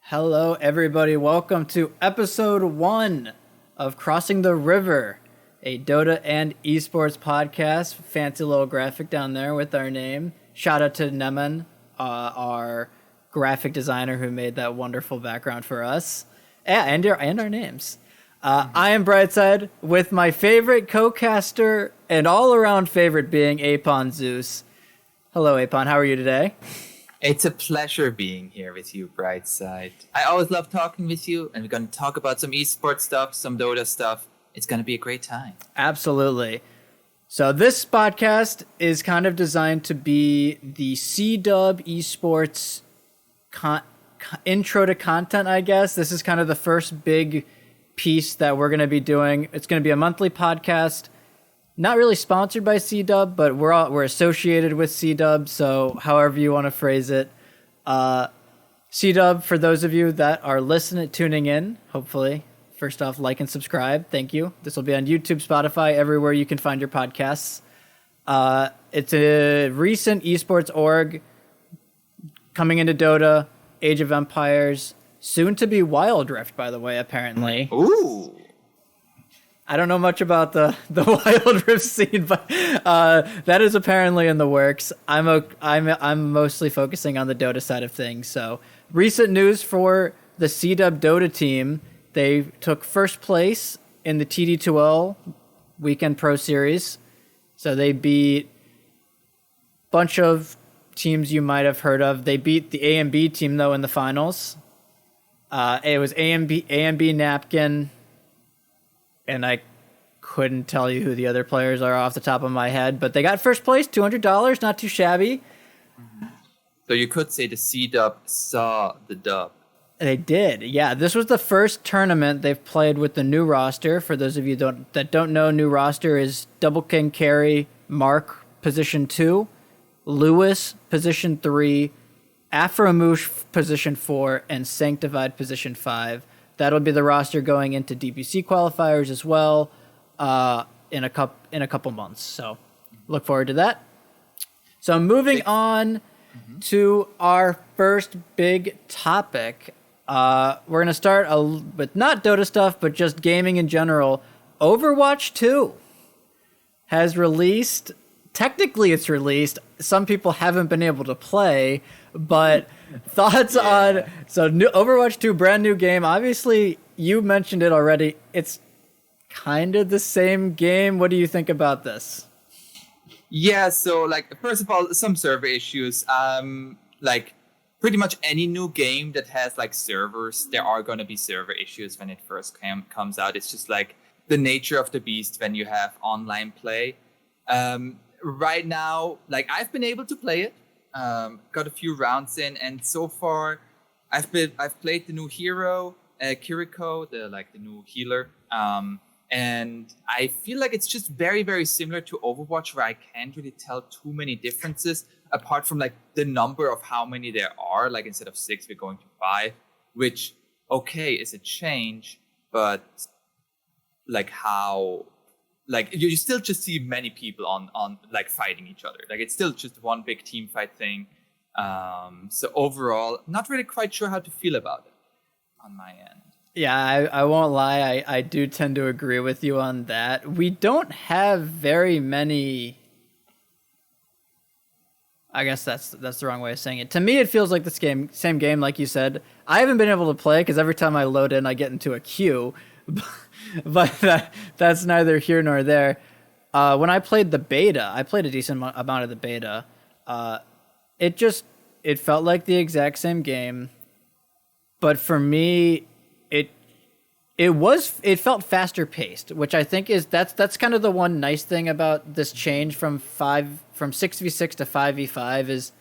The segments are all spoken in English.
Hello, everybody. Welcome to episode 1 of Crossing the River, a Dota and esports podcast. Fancy little graphic down there with our name. Shout out to Neman, our graphic designer who made that wonderful background for us. And our names. I am Brightside with my favorite co-caster and all-around favorite being Apon Zeus. Hello, Apon. How are you today? It's a pleasure being here with you, Brightside. I always love talking with you, and we're going to talk about some esports stuff, some Dota stuff. It's going to be a great time. Absolutely. So this podcast is kind of designed to be the C-Dub esports intro to content, I guess. This is kind of the first big piece that we're going to be doing. It's going to be a monthly podcast. Not really sponsored by C-Dub, but we're associated with C-Dub, so however you want to phrase it. C-Dub, for those of you that are tuning in, hopefully, first off, like and subscribe. Thank you. This will be on YouTube, Spotify, everywhere you can find your podcasts. It's a recent esports org coming into Dota, Age of Empires, soon to be Wild Rift, by the way, apparently. Ooh. I don't know much about the Wild Rift scene, but that is apparently in the works. I'm mostly focusing on the Dota side of things. So, recent news for the C-Dub Dota team: they took first place in the TD2L Weekend Pro Series. So they beat a bunch of teams you might have heard of. They beat the A and B team though in the finals. It was A and B Napkin. And I couldn't tell you who the other players are off the top of my head, but they got first place, $200, not too shabby. So you could say the C-Dub saw the dub. They did, yeah. This was the first tournament they've played with the new roster. For those of you that don't know, new roster is Double King Carry, Mark, position 2, Lewis, position 3, Afromoosh, position 4, and Sanctified, position 5. That'll be the roster going into DPC qualifiers as well in a couple months. So look forward to that. So moving on to our first big topic. We're going to start with not Dota stuff, but just gaming in general. Overwatch 2 has released. Technically, it's released. Some people haven't been able to play, but thoughts on new Overwatch 2, brand new game. Obviously, you mentioned it already. It's kind of the same game. What do you think about this? Yeah, so first of all, some server issues. Pretty much any new game that has servers, there are going to be server issues when it first comes out. It's just the nature of the beast when you have online play. Right now, I've been able to play it. Got a few rounds in, and so far, I've played the new hero, Kiriko, the new healer, and I feel like it's just very, very similar to Overwatch, where I can't really tell too many differences apart from the number of how many there are. Instead of 6, we're going to 5, which is a change, but how. You still just see many people on fighting each other. It's still just one big team fight thing. So overall, not really quite sure how to feel about it on my end. Yeah, I won't lie. I do tend to agree with you on that. We don't have very many. I guess that's the wrong way of saying it. To me, it feels like this same game, like you said. I haven't been able to play because every time I load in, I get into a queue. But that's neither here nor there. When I played the beta, I played a decent amount of the beta. It felt like the exact same game, but for me, it felt faster paced, which I think that's kind of the one nice thing about this change from 6v6 to 5v5 is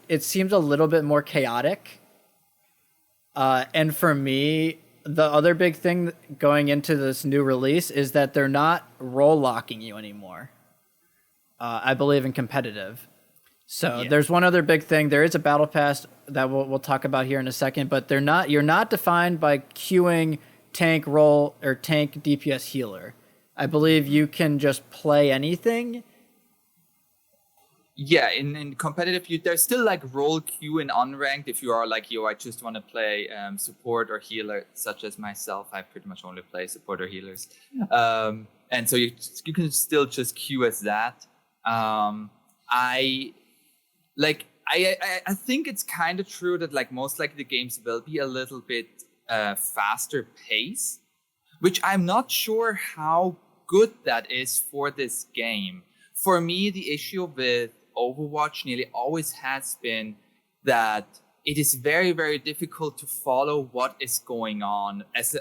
it seems a little bit more chaotic. And for me, the other big thing going into this new release is that they're not role locking you anymore. I believe in competitive. So there's one other big thing. There is a battle pass that we'll talk about here in a second, but you're not defined by queuing tank role or tank DPS healer. I believe you can just play anything. Yeah, in competitive, there's still like role queue in unranked. If you are like, yo, I just want to play support or healer, such as myself, I pretty much only play support or healers. And so you can still just queue as that. I think it's kind of true that like most likely the games will be a little bit faster pace, which I'm not sure how good that is for this game. For me, the issue with Overwatch nearly always has been that it is very, very difficult to follow what is going on as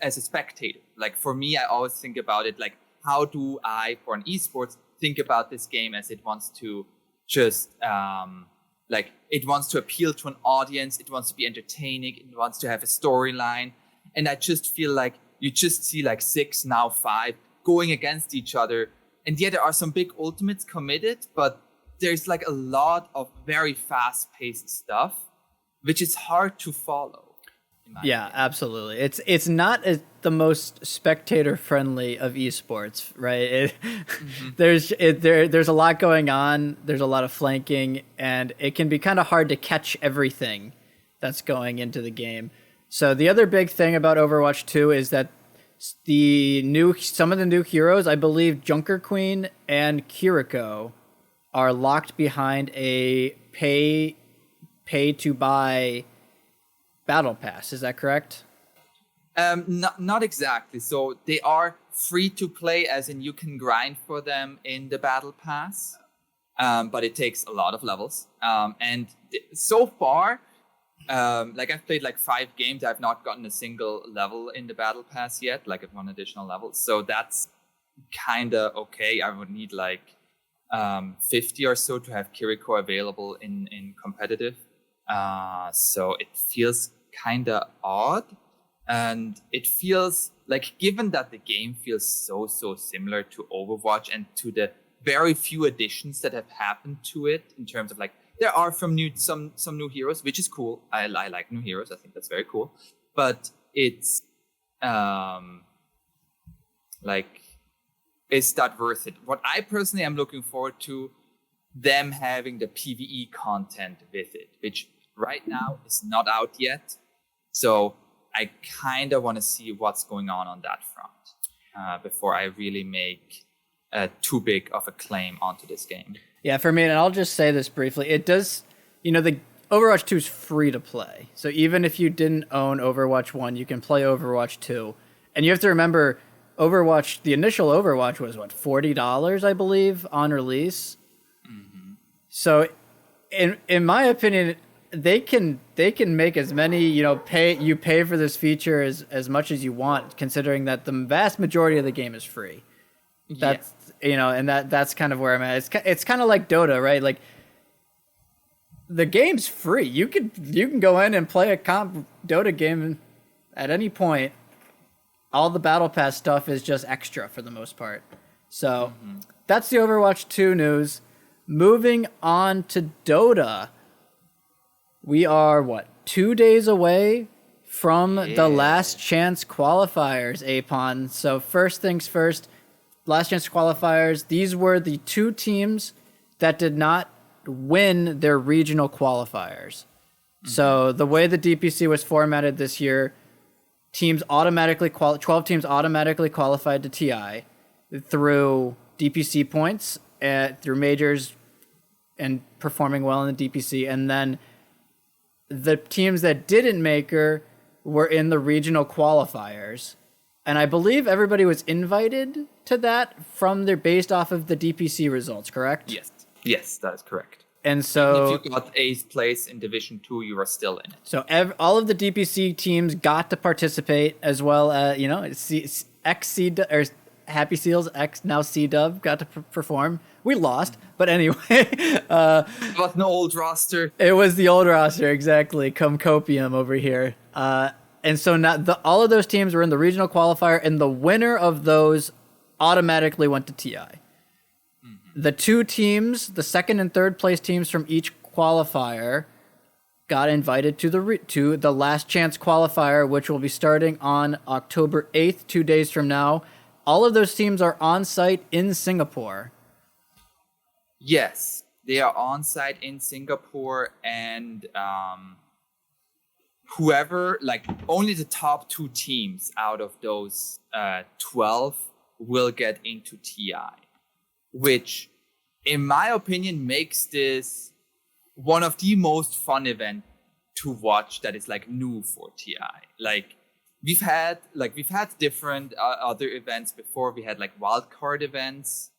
a spectator. Like for me, I always think about it like, how do I, for an esports, think about this game as it wants to just it wants to appeal to an audience, it wants to be entertaining, it wants to have a storyline, and I just feel like you just see like 6, now 5 going against each other, and yeah, there are some big ultimates committed, but there's like a lot of very fast-paced stuff, which is hard to follow. Yeah, opinion. Absolutely. It's not the most spectator-friendly of esports, right? There's a lot going on. There's a lot of flanking, and it can be kind of hard to catch everything that's going into the game. So the other big thing about Overwatch 2 is that some of the new heroes, I believe Junker Queen and Kiriko, are locked behind a pay to buy battle pass. Is that correct? Not exactly. So they are free to play, as in you can grind for them in the battle pass, but it takes a lot of levels. And so far, like I've played like 5 games, I've not gotten a single level in the battle pass yet, like at 1 additional level. So that's kind of okay. I would need like 50 or so to have Kiriko available in competitive. So it feels kind of odd, and it feels like, given that the game feels so similar to Overwatch and to the very few additions that have happened to it, in terms of like, there are some new heroes, which is cool. I like new heroes. I think that's very cool, but it's like, is that worth it? What I personally am looking forward to, them having the PvE content with it, which right now is not out yet. So I kind of want to see what's going on that front before I really make too big of a claim onto this game. Yeah, for me, and I'll just say this briefly, it does, the Overwatch 2 is free to play. So even if you didn't own Overwatch 1, you can play Overwatch 2. And you have to remember, Overwatch, the initial Overwatch was what, $40, I believe, on release. Mm-hmm. So in my opinion, they can make as many, pay for this feature as much as you want, considering that the vast majority of the game is free. That's and that's kind of where I'm at. It's kind of like Dota, right? Like, the game's free. You can go in and play a comp Dota game at any point. All the Battle Pass stuff is just extra for the most part. So that's the Overwatch 2 news. Moving on to Dota. We are, 2 days away from the Last Chance Qualifiers, Apon. So first things first, Last Chance Qualifiers, these were the 2 teams that did not win their regional qualifiers. So the way the DPC was formatted this year, 12 teams automatically qualified to TI through DPC points, through majors and performing well in the DPC, and then the teams that didn't make her were in the regional qualifiers. And I believe everybody was invited to that based off of the DPC results, correct? Yes, that is correct. And so, even if you got 8th place in Division 2, you are still in it. So all of the DPC teams got to participate, as well as, or Happy Seals, now C-Dub, got to perform. We lost, but anyway. It was an old roster. It was the old roster, exactly. Come copium over here. And so now all of those teams were in the regional qualifier, and the winner of those automatically went to TI. Mm-hmm. The 2 teams, the 2nd and 3rd place teams from each qualifier, got invited to the Last Chance Qualifier, which will be starting on October 8th, 2 days from now. All of those teams are on site in Singapore. Yes. They are on site in Singapore, and whoever, like only the top 2 teams out of those 12 will get into TI, which in my opinion makes this one of the most fun events to watch that is like new for TI. Like we've had different other events before. We had like wildcard events,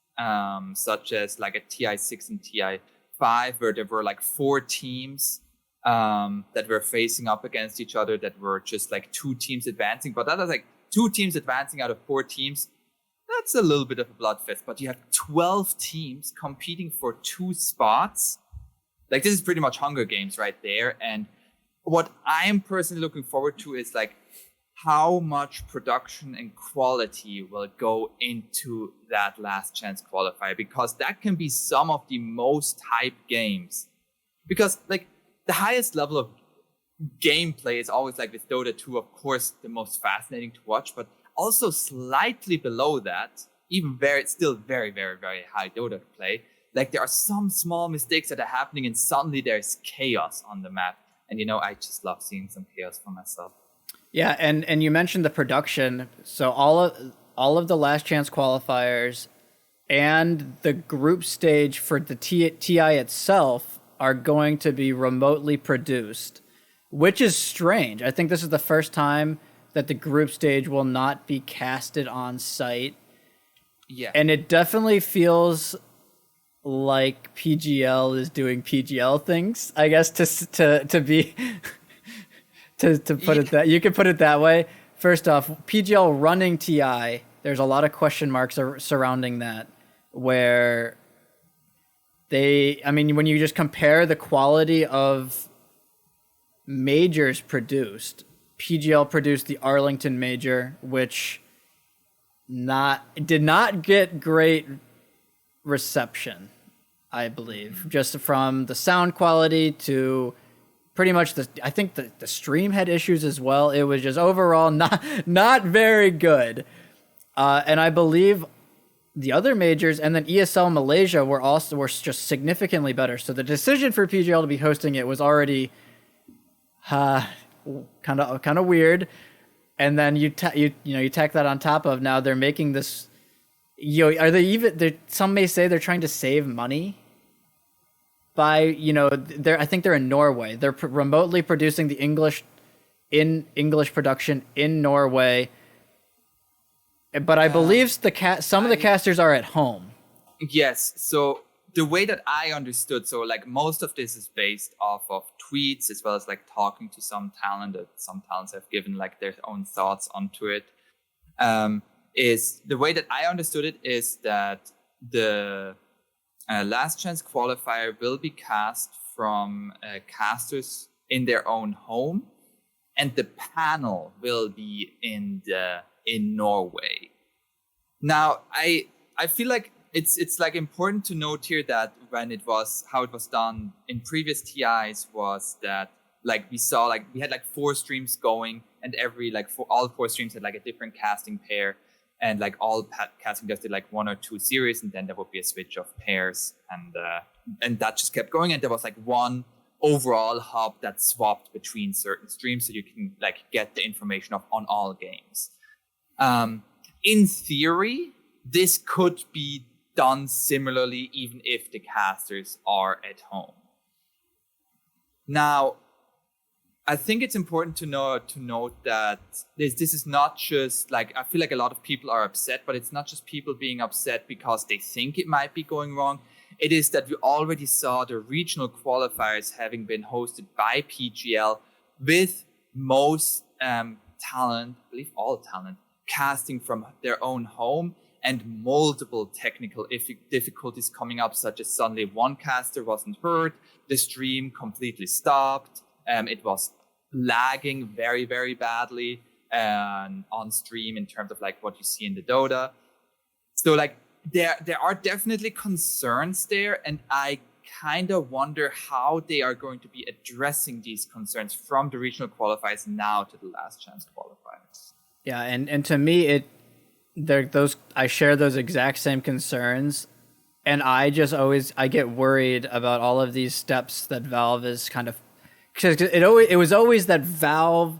such as like a TI6 and TI5, where there were like 4 teams that were facing up against each other, that were just like 2 teams advancing. But that was like 2 teams advancing out of 4 teams. That's a little bit of a bloodfest. But you have 12 teams competing for 2 spots. Like this is pretty much Hunger Games right there. And what I'm personally looking forward to is like how much production and quality will go into that last chance qualifier, because that can be some of the most hyped games. Because like the highest level of gameplay is always like with Dota 2, of course, the most fascinating to watch, but also slightly below that, even still very, very, very high Dota to play. Like there are some small mistakes that are happening and suddenly there's chaos on the map. And I just love seeing some chaos for myself. Yeah, and you mentioned the production. So all of the last chance qualifiers and the group stage for the TI itself are going to be remotely produced, which is strange. I think this is the first time that the group stage will not be casted on site. Yeah. And it definitely feels like PGL is doing PGL things, I guess, to be to put it that you could put it that way. First off, PGL running TI, there's a lot of question marks surrounding that, where when you just compare the quality of majors produced, PGL produced the Arlington major, which did not get great reception, I believe, just from the sound quality to pretty much I think the stream had issues as well. It was just overall not very good. And I believe the other majors and then ESL Malaysia were just significantly better. So the decision for PGL to be hosting it was already kind of weird. And then you tack that on top of, now they're making this. Some may say they're trying to save money by, I think they're in Norway. They're remotely producing the English production in Norway. But I believe some of the casters are at home. Yes. So the way that I understood, so like most of this is based off of tweets, as well as like talking to some talent that some talents have given like their own thoughts onto it. Is the way that I understood it is that the last chance qualifier will be cast from casters in their own home, and the panel will be in Norway. Now, I feel like it's like important to note here that how it was done in previous TIs was that like we had like 4 streams going, and all 4 streams had like a different casting pair. And like all casting just did like 1 or 2 series, and then there would be a switch of pairs, and that just kept going. And there was like one overall hub that swapped between certain streams, so you can like get the information on all games. In theory, this could be done similarly, even if the casters are at home. Now, I think it's important to note that this is not just like, I feel like a lot of people are upset, but it's not just people being upset because they think it might be going wrong. It is that we already saw the regional qualifiers having been hosted by PGL, with most talent, I believe all talent, casting from their own home, and multiple technical difficulties coming up, such as suddenly one caster wasn't heard, the stream completely stopped. It was lagging very, very badly on stream in terms of like what you see in the Dota. So like there are definitely concerns there, and I kind of wonder how they are going to be addressing these concerns from the regional qualifiers now to the last chance qualifiers. Yeah, and to me I share those exact same concerns. And I get worried about all of these steps that Valve is kind of, because it was always that Valve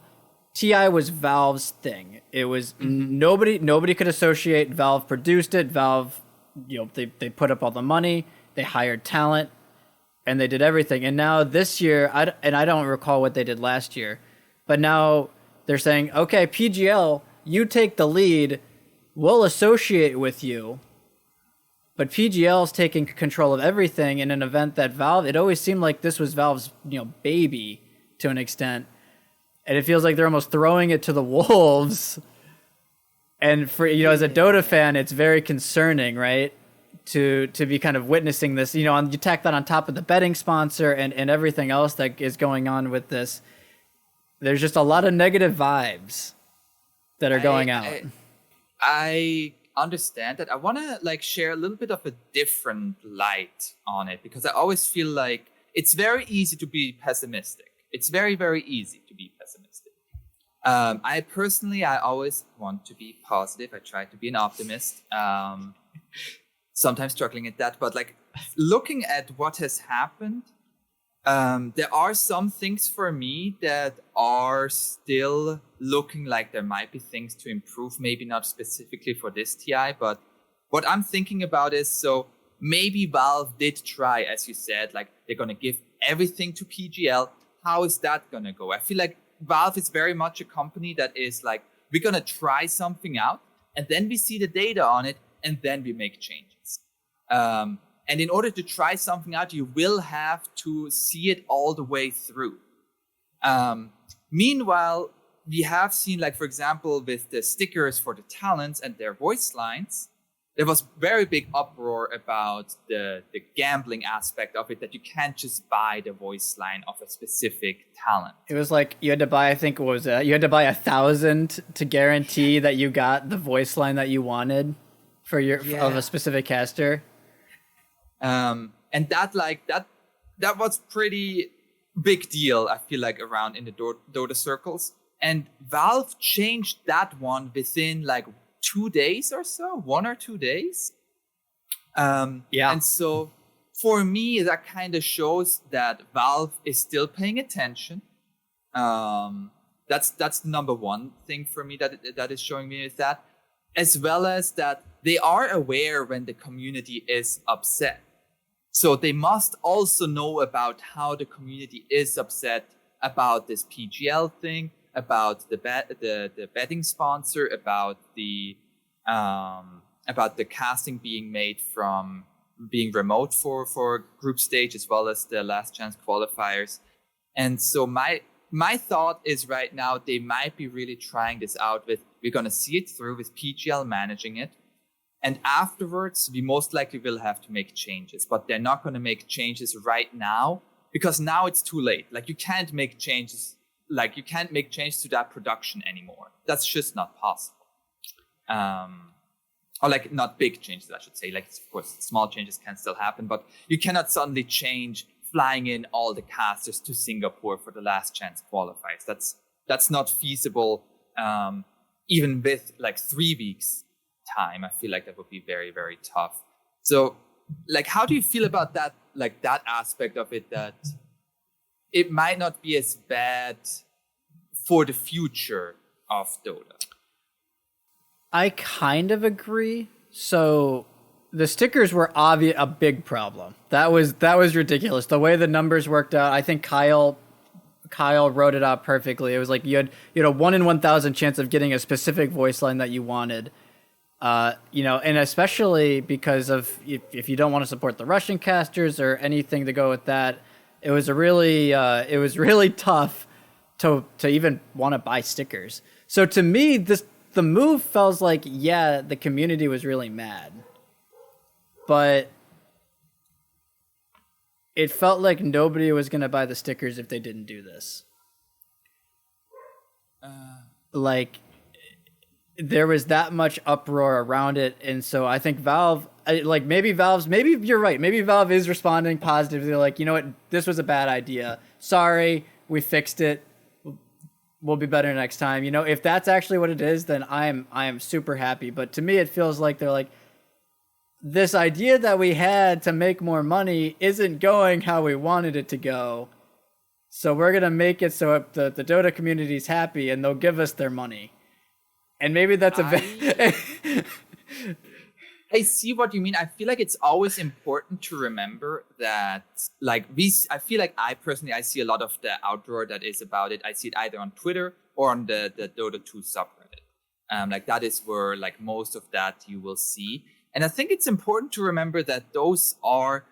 TI was Valve's thing. It was nobody could associate. Valve produced it. Valve, they put up all the money. They hired talent, and they did everything. And now this year, I don't recall what they did last year, but now they're saying, okay, PGL, you take the lead. We'll associate with you. But PGL's taking control of everything in an event that Valve, it always seemed like this was Valve's, baby to an extent. And it feels like they're almost throwing it to the wolves. And for, as a Dota fan, it's very concerning, right? To be kind of witnessing this, you tack that on top of the betting sponsor and everything else that is going on with this. There's just a lot of negative vibes that are going out. I understand that. I want to share a little bit of a different light on it, because I always feel like it's very easy to be pessimistic. It's very, very easy to be pessimistic. I always want to be positive. I try to be an optimist. Sometimes struggling at that, but looking at what has happened, there are some things for me that are still looking like there might be things to improve, maybe not specifically for this TI, but what I'm thinking about is, so maybe Valve did try, as you said, they're going to give everything to PGL. How is that going to go? I feel like Valve is very much a company that is we're going to try something out, and then we see the data on it, and then we make changes. And in order to try something out, you will have to see it all the way through. Meanwhile, we have seen, for example, with the stickers for the talents and their voice lines, there was very big uproar about the gambling aspect of it, that you can't just buy the voice line of a specific talent. It was you had to buy, I think, you had to buy 1,000 to guarantee that you got the voice line that you wanted for of a specific caster. And that was pretty big deal, I feel like, around in the Dota circles. And Valve changed that one within 2 days or so, 1 or 2 days. And so for me, that kind of shows that Valve is still paying attention. That's number one thing for me that is showing me is that, as well as that they are aware when the community is upset. So they must also know about how the community is upset about this PGL thing, about the betting sponsor, about the casting being made from being remote for group stage, as well as the last chance qualifiers. And so my thought is right now they might be really trying this out with, we're going to see it through with PGL managing it. And afterwards, we most likely will have to make changes, but they're not going to make changes right now, because now it's too late. You can't make changes. You can't make changes to that production anymore. That's just not possible. Or not big changes, I should say. Of course, small changes can still happen, but you cannot suddenly change flying in all the casters to Singapore for the last chance qualifiers. That's not feasible. Even with 3 weeks time, I feel like that would be very, very tough. So how do you feel about that, that aspect of it, that it might not be as bad for the future of Dota? I kind of agree. So the stickers were a big problem. That was ridiculous. The way the numbers worked out, I think Kyle wrote it out perfectly. It was you had a 1 in 1,000 chance of getting a specific voice line that you wanted. And especially because of if you don't want to support the Russian casters or anything to go with that, it was really tough to even want to buy stickers. So to me, the move feels the community was really mad, but it felt like nobody was going to buy the stickers if they didn't do this. There was that much uproar around it, and so I think Valve, maybe you're right. Maybe Valve is responding positively, you know what, this was a bad idea. Sorry, we fixed it. We'll be better next time. If that's actually what it is, then I am super happy. But to me, it feels like they're this idea that we had to make more money isn't going how we wanted it to go. So we're going to make it so the Dota community's happy and they'll give us their money. And maybe that's I see what you mean. I feel like it's always important to remember that, like, I feel like I see a lot of the outroar that is about it. I see it either on Twitter or on the Dota 2 subreddit. Like, that is where, like, most of that you will see. And I think it's important to remember that those are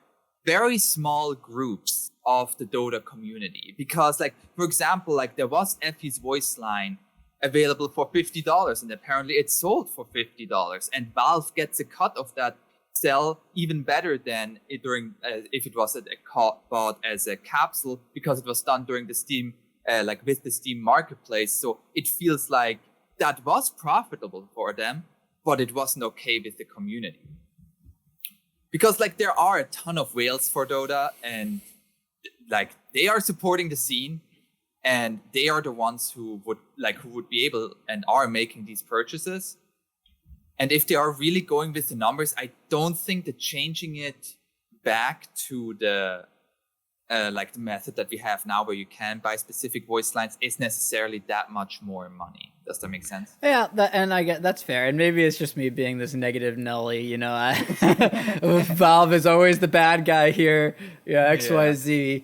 very small groups of the Dota community. Because, like, for example, like, there was Effie's voice line available for $50, and apparently it sold for $50, and Valve gets a cut of that sell even better than it during if it was bought as a capsule, because it was done during the Steam like with the Steam marketplace. So it feels like that was profitable for them, but it wasn't okay with the community, because like there are a ton of whales for Dota, and like they are supporting the scene. And they are the ones who would be able and are making these purchases. And if they are really going with the numbers, I don't think that changing it back to the like the method that we have now, where you can buy specific voice lines, is necessarily that much more money. Does that make sense? Yeah, and I get that's fair. And maybe it's just me being this negative Nelly. You know, Valve is always the bad guy here. Yeah, XYZ.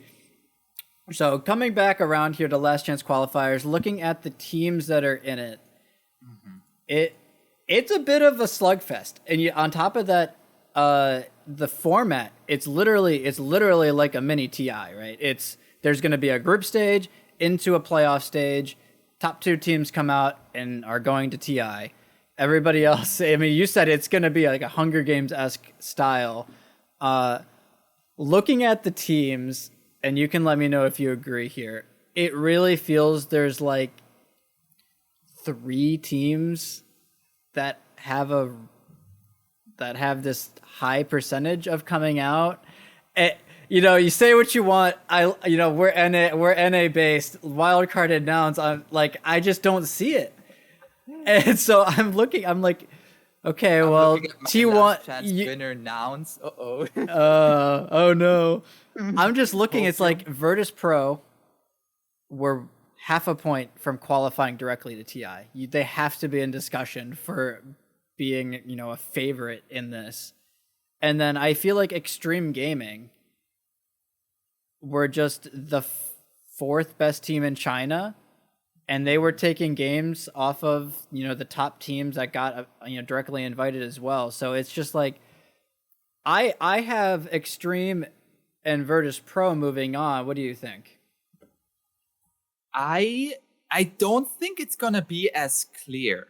So coming back around here to Last Chance Qualifiers, looking at the teams that are in it, it's a bit of a slugfest. And on top of that, the format, it's literally like a mini TI, right? There's going to be a group stage into a playoff stage. Top 2 teams come out and are going to TI. Everybody else, I mean, you said it's going to be like a Hunger Games-esque style. Looking at the teams, and you can let me know if you agree here, it really feels there's like 3 teams that have this high percentage of coming out. You know, you say what you want. We're NA based, wildcard announced. I just don't see it. And so I'm like, okay, well, T1 winner announced. Oh no. I'm just looking. It's like Virtus Pro were half a point from qualifying directly to TI. They have to be in discussion for being, a favorite in this. And then I feel like Extreme Gaming were just the 4th best team in China, and they were taking games off of, the top teams that got, directly invited as well. So it's just like, I have Extreme and Virtus Pro moving on. What do you think? I don't think it's gonna be as clear.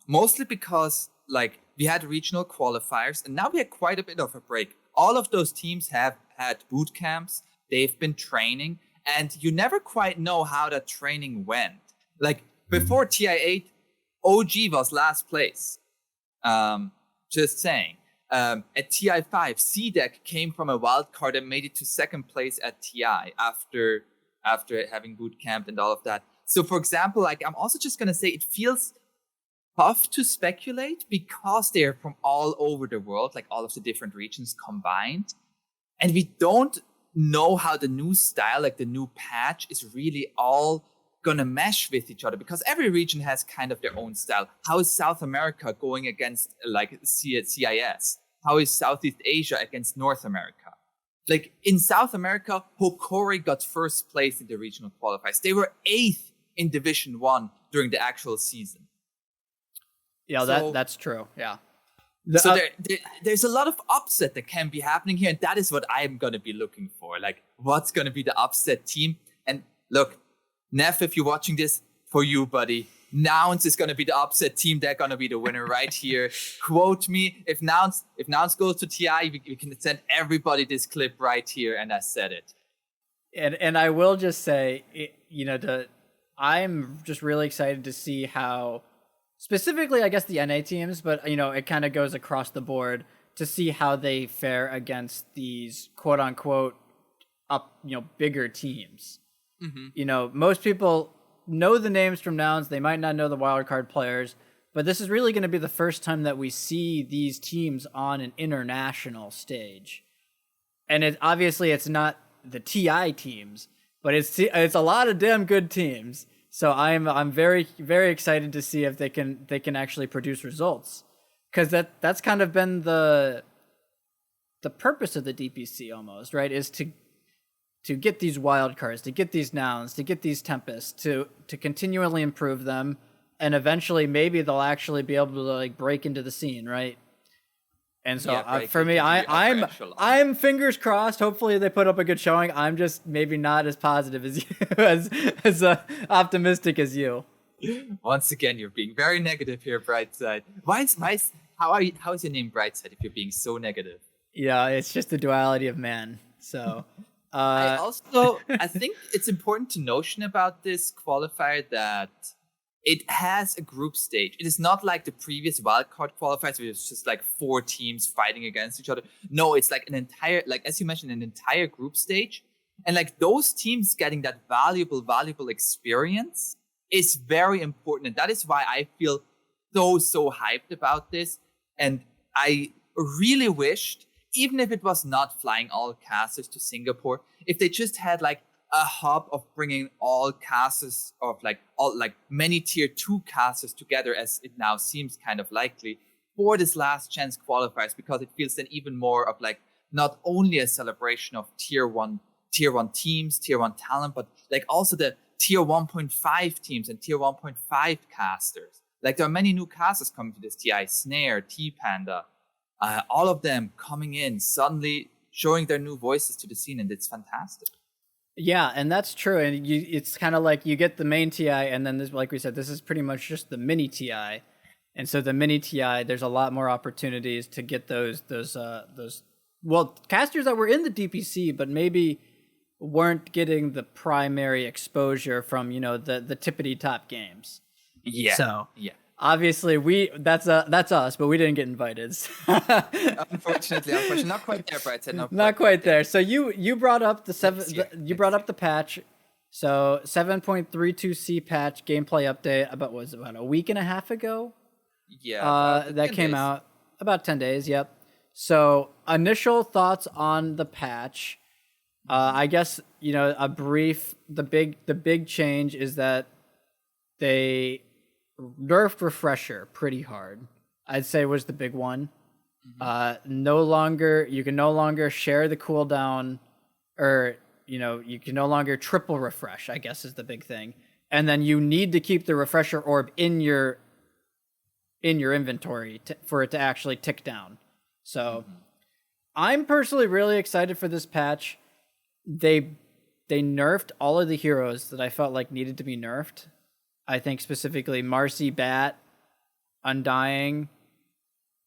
Mostly because like we had regional qualifiers, and now we had quite a bit of a break. All of those teams have had boot camps. They've been training, and you never quite know how that training went. Like before TI8, OG was last place. Just saying. At TI5, CDEC came from a wild card and made it to 2nd place at TI after having boot camp and all of that. So, for example, like I'm also just gonna say it feels tough to speculate because they're from all over the world, like all of the different regions combined, and we don't know how the new style, like the new patch, is really all gonna mesh with each other, because every region has kind of their own style. How is South America going against like CIS? How is Southeast Asia against North America? Like in South America, Hokori got 1st place in the regional qualifiers. They were 8th in Division 1 during the actual season. Yeah, that's true. Yeah. So there's a lot of upset that can be happening here, and that is what I'm going to be looking for. Like, what's going to be the upset team? And look, Neff, if you're watching this, for you, buddy, Nouns is going to be the upset team. They're going to be the winner right here. Quote me. If Nouns goes to TI, we can send everybody this clip right here, and I said it. And I will just say, I'm just really excited to see how, specifically, I guess the NA teams, but it kind of goes across the board, to see how they fare against these quote unquote bigger teams. Mm-hmm. Most people know the names from Nouns. They might not know the wildcard players, but this is really going to be the first time that we see these teams on an international stage. And obviously it's not the TI teams, but it's a lot of damn good teams. So I'm very, very excited to see if they can actually produce results, because that's kind of been the purpose of the DPC almost, right? Is to get these wild cards, to get these nouns, to get these tempests, to continually improve them, and eventually maybe they'll actually be able to like break into the scene, right? And so for me, I'm fingers crossed. Hopefully they put up a good showing. I'm just maybe not as positive as you, as optimistic as you. Once again, you're being very negative here, Brightside. How is your name Brightside if you're being so negative? Yeah, it's just the duality of man. So I think it's important to notion about this qualifier that it has a group stage. It is not like the previous wildcard qualifiers where it's just like 4 teams fighting against each other. No, it's like an entire, like as you mentioned, an entire group stage. And like those teams getting that valuable experience is very important. And that is why I feel so hyped about this. And I really wished, even if it was not flying all casters to Singapore, if they just had like a hub of bringing all casters of many tier 2 casters together, as it now seems kind of likely, for this last chance qualifiers, because it feels then even more of like not only a celebration of tier 1 teams, tier 1 talent, but like also the tier 1.5 teams and tier 1.5 casters. Like there are many new casters coming to this TI, Snare, T-Panda, all of them coming in, suddenly showing their new voices to the scene, and it's fantastic. Yeah, and that's true. And it's kind of like you get the main TI, and then this, like we said, this is pretty much just the mini TI. And so the mini TI, there's a lot more opportunities to get those casters that were in the DPC, but maybe weren't getting the primary exposure from, the tippity top games. Yeah. So yeah. Obviously, that's us, but we didn't get invited. Unfortunately, not quite there, Bright said. Not quite there. So you brought up the patch. So 7.32C patch gameplay update about a week and a half ago. Yeah, that came out about 10 days. Yep. So initial thoughts on the patch. I guess the big change is that they nerfed refresher pretty hard. I'd say was the big one. Mm-hmm. You can no longer share the cooldown, or you can no longer triple refresh, I guess is the big thing. And then you need to keep the refresher orb in your inventory for it to actually tick down. So I'm personally really excited for this patch. They nerfed all of the heroes that I felt like needed to be nerfed. I think specifically Marcy, Bat, Undying,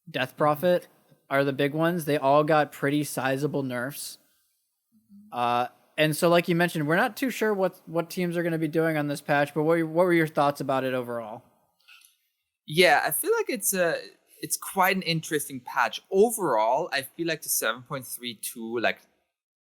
Death Prophet are the big ones. They all got pretty sizable nerfs. And so like you mentioned, we're not too sure what teams are going to be doing on this patch, but what were your thoughts about it overall? Yeah, I feel like it's quite an interesting patch. Overall, I feel like the 7.32, like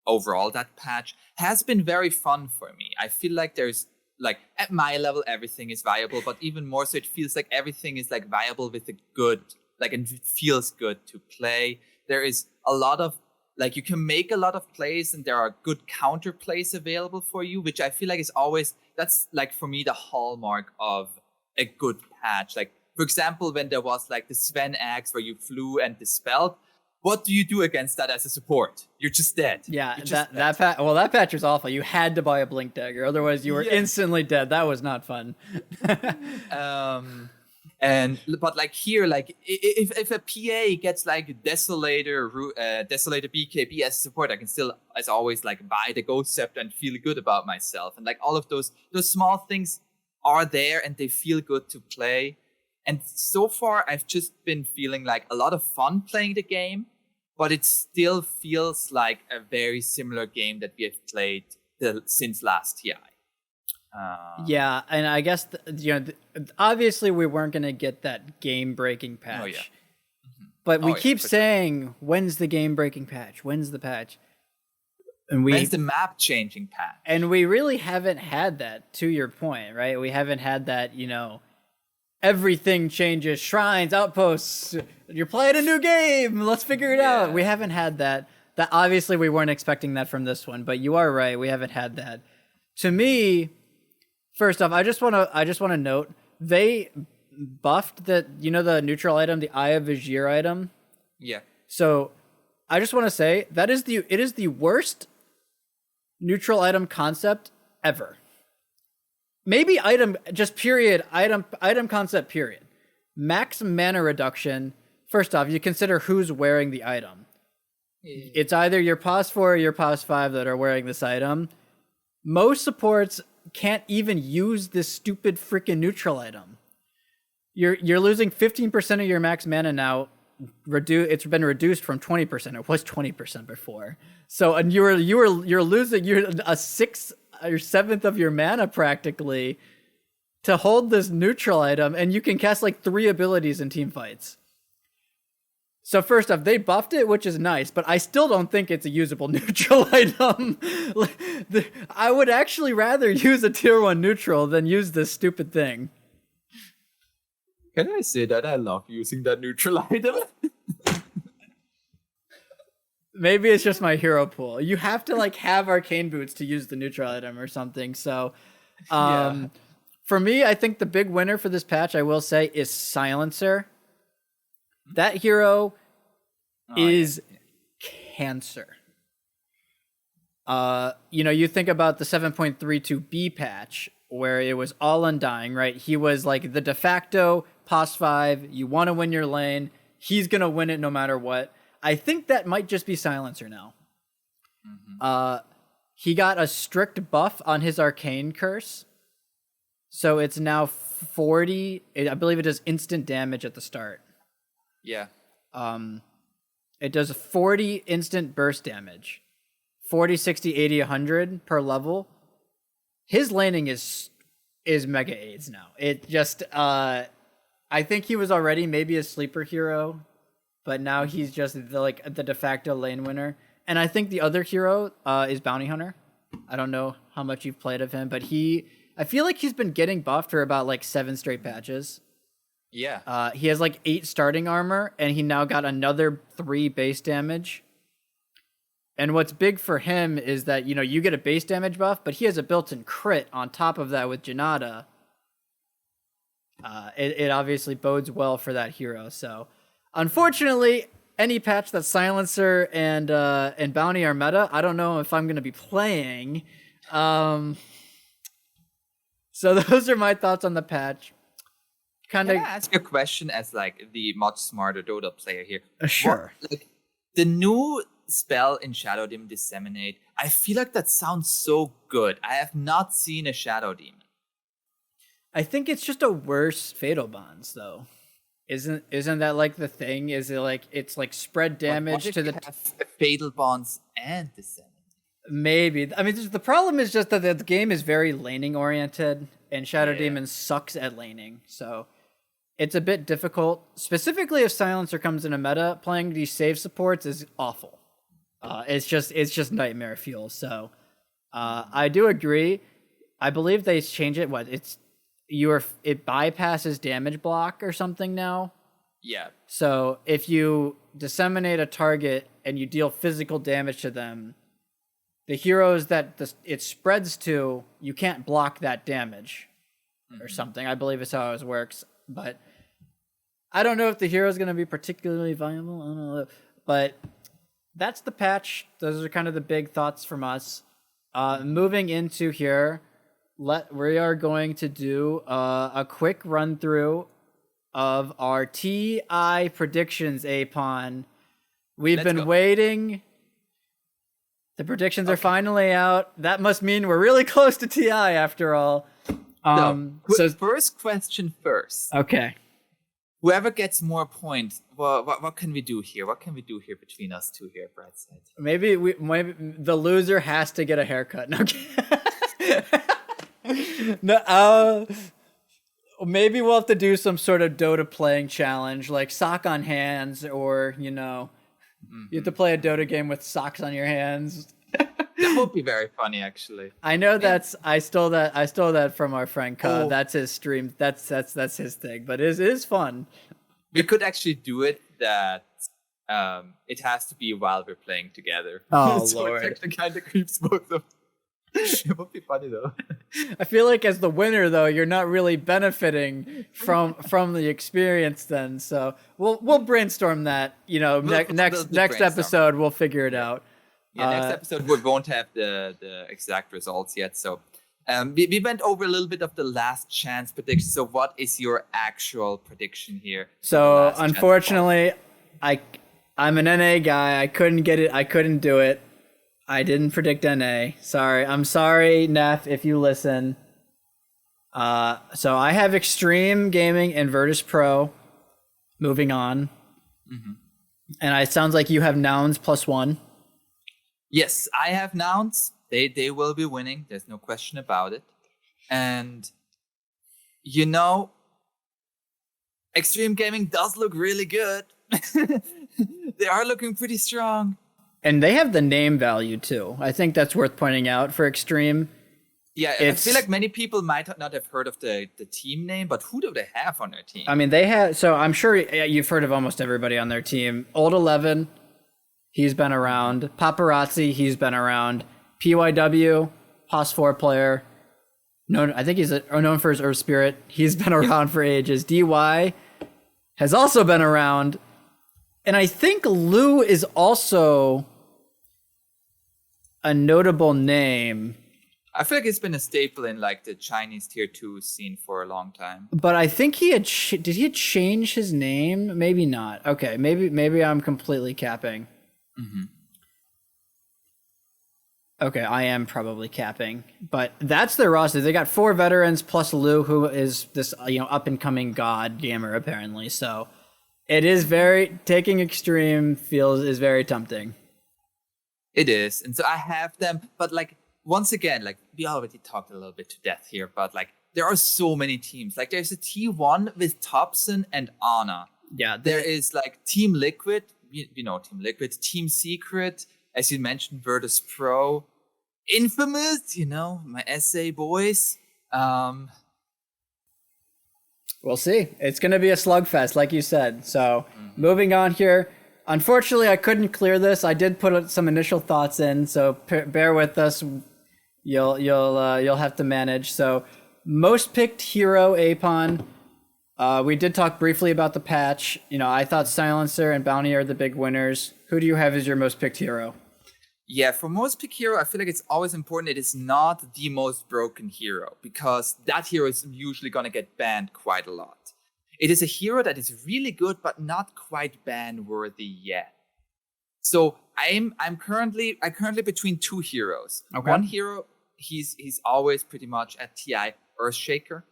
overall that patch has been very fun for me. I feel like there's like at my level, everything is viable, but even more so, it feels like everything is like viable with a good, like, and it feels good to play. There is a lot of, like, you can make a lot of plays and there are good counter plays available for you, which I feel like is always, that's like for me, the hallmark of a good patch. Like, for example, when there was like the Sven axe where you flew and dispelled, what do you do against that as a support? You're just dead. Yeah, that patch was awful. You had to buy a blink dagger, otherwise you were instantly dead. That was not fun. But like here, like if a PA gets like Desolator BKB as a support, I can still, as always, like buy the Ghost Scepter and feel good about myself. And like all of those small things are there and they feel good to play. And so far, I've just been feeling like a lot of fun playing the game, but it still feels like a very similar game that we have played since last TI. Yeah, and I guess obviously we weren't going to get that game-breaking patch. Oh, yeah. Mm-hmm. But we keep saying, when's the game-breaking patch? When's the patch? And when's the map-changing patch? And we really haven't had that, to your point, right? We haven't had that, everything changes. Shrines, outposts. You're playing a new game. Let's figure it out. We haven't had that. That obviously we weren't expecting that from this one, but you are right. We haven't had that. To me, first off, I just want to note they buffed the the neutral item, the Eye of Vizier item. Yeah. So I just want to say it is the worst neutral item concept ever. Maybe item concept period. Max mana reduction. First off, you consider who's wearing the item. It's either your POS 4 or your POS 5 that are wearing this item. Most supports can't even use this stupid freaking neutral item. You're losing 15% of your max mana now. It's been reduced from 20%. It was 20% before. So and you're losing a sixth or seventh of your mana practically to hold this neutral item, and you can cast like 3 abilities in team fights. So first off, they buffed it, which is nice, but I still don't think it's a usable neutral item. I would actually rather use a tier 1 neutral than use this stupid thing. Can I say that I love using that neutral item? Maybe it's just my hero pool. You have to like have arcane boots to use the neutral item or something. So for me, I think the big winner for this patch, I will say, is Silencer. That hero is cancer. You think about the 7.32B patch where it was all Undying, right? He was like the de facto POS 5. You want to win your lane. He's going to win it no matter what. I think that might just be Silencer now. Mm-hmm. He got a strict buff on his Arcane Curse. So it's now 40. I believe it does instant damage at the start. Yeah. It does 40 instant burst damage. 40, 60, 80, 100 per level. His laning is mega AIDS now. It just I think he was already maybe a sleeper hero, but now he's just the de facto lane winner. And I think the other hero is Bounty Hunter. I don't know how much you've played of him, but I feel like he's been getting buffed for about like 7 straight patches. Yeah. He has like 8 starting armor, and he now got another 3 base damage. And what's big for him is that, you get a base damage buff, but he has a built-in crit on top of that with Janata. It obviously bodes well for that hero. So, unfortunately, any patch that Silencer and Bounty are meta, I don't know if I'm going to be playing. So those are my thoughts on the patch. Can I ask you a question as like the much smarter Dota player here? Sure. The new spell in Shadow Demon Disseminate, I feel like that sounds so good. I have not seen a Shadow Demon. I think it's just a worse Fatal Bonds though. Isn't that like the thing? Is it like it's like spread damage to the Fatal Bonds and Disseminate? Maybe. I mean, the problem is just that the game is very laning oriented, and Shadow Demon sucks at laning. So it's a bit difficult. Specifically, if Silencer comes in a meta, playing these save supports is awful. It's just nightmare fuel. So I do agree. I believe they change it. It bypasses damage block or something now. Yeah. So if you disseminate a target and you deal physical damage to them, the heroes that it spreads to, you can't block that damage or something. I believe is how it works. But I don't know if the hero is going to be particularly viable. I don't know. But that's the patch. Those are kind of the big thoughts from us. Moving into here, we are going to do a quick run through of our TI predictions, Apon. We've been waiting. The predictions are finally out. That must mean we're really close to TI after all. So first question first. Okay. Whoever gets more points, what can we do here? What can we do here between us two here, Brad said? Maybe the loser has to get a haircut. No, maybe we'll have to do some sort of Dota playing challenge, like sock on hands, or you have to play a Dota game with socks on your hands. That would be very funny, actually. I know I stole that from our friend Ka. Oh. That's his stream. That's his thing. But it is fun. We could actually do it that it has to be while we're playing together. Oh, so Lord. it actually kind of creeps both of them. It would be funny though. I feel like as the winner though, you're not really benefiting from the experience then. So we'll brainstorm that. Next brainstorm. episode we'll figure it out. Yeah, next episode we won't have the exact results yet. So we went over a little bit of the last chance prediction. So what is your actual prediction here? So unfortunately, I'm an NA guy. I couldn't get it. I couldn't do it. I didn't predict NA. Sorry. I'm sorry, Neff, if you listen. So I have Extreme Gaming and Virtus Pro. Moving on. Mm-hmm. And it sounds like you have Nouns +1. Yes, I have Nouns. They will be winning. There's no question about it. And, Extreme Gaming does look really good. They are looking pretty strong. And they have the name value too. I think that's worth pointing out for Extreme. Yeah, I feel like many people might not have heard of the team name, but who do they have on their team? I mean, they have. So I'm sure you've heard of almost everybody on their team. Old 11, he's been around. Paparazzi, he's been around. PYW, POS 4 player. I think he's known for his Earth Spirit. He's been around for ages. DY has also been around. And I think Lou is also a notable name. I feel like it's been a staple in like the Chinese tier 2 scene for a long time. But I think he had did he change his name? Maybe not. Okay, maybe I'm completely capping. Mm-hmm. Okay, I am probably capping. But that's their roster. They got 4 veterans plus Lou, who is this up and coming god gamer apparently. So it is taking Extreme is very tempting. It is. And so I have them, but like once again, like we already talked a little bit to death here, but like there are so many teams. Like there's a T1 with Thompson and Anna. Yeah. There is like Team Liquid, Team Liquid, Team Secret, as you mentioned, Virtus Pro, Infamous, my SA boys. We'll see. It's going to be a slugfest, like you said. So moving on here. Unfortunately, I couldn't clear this. I did put some initial thoughts in, so bear with us. You'll have to manage. So most picked hero, Apon. We did talk briefly about the patch. I thought Silencer and Bounty are the big winners. Who do you have as your most picked hero? Yeah, for most pick hero, I feel like it's always important it is not the most broken hero, because that hero is usually going to get banned quite a lot. It is a hero that is really good, but not quite ban worthy yet. So I'm currently between 2 heroes. Okay. One hero, he's always pretty much at TI Earthshaker.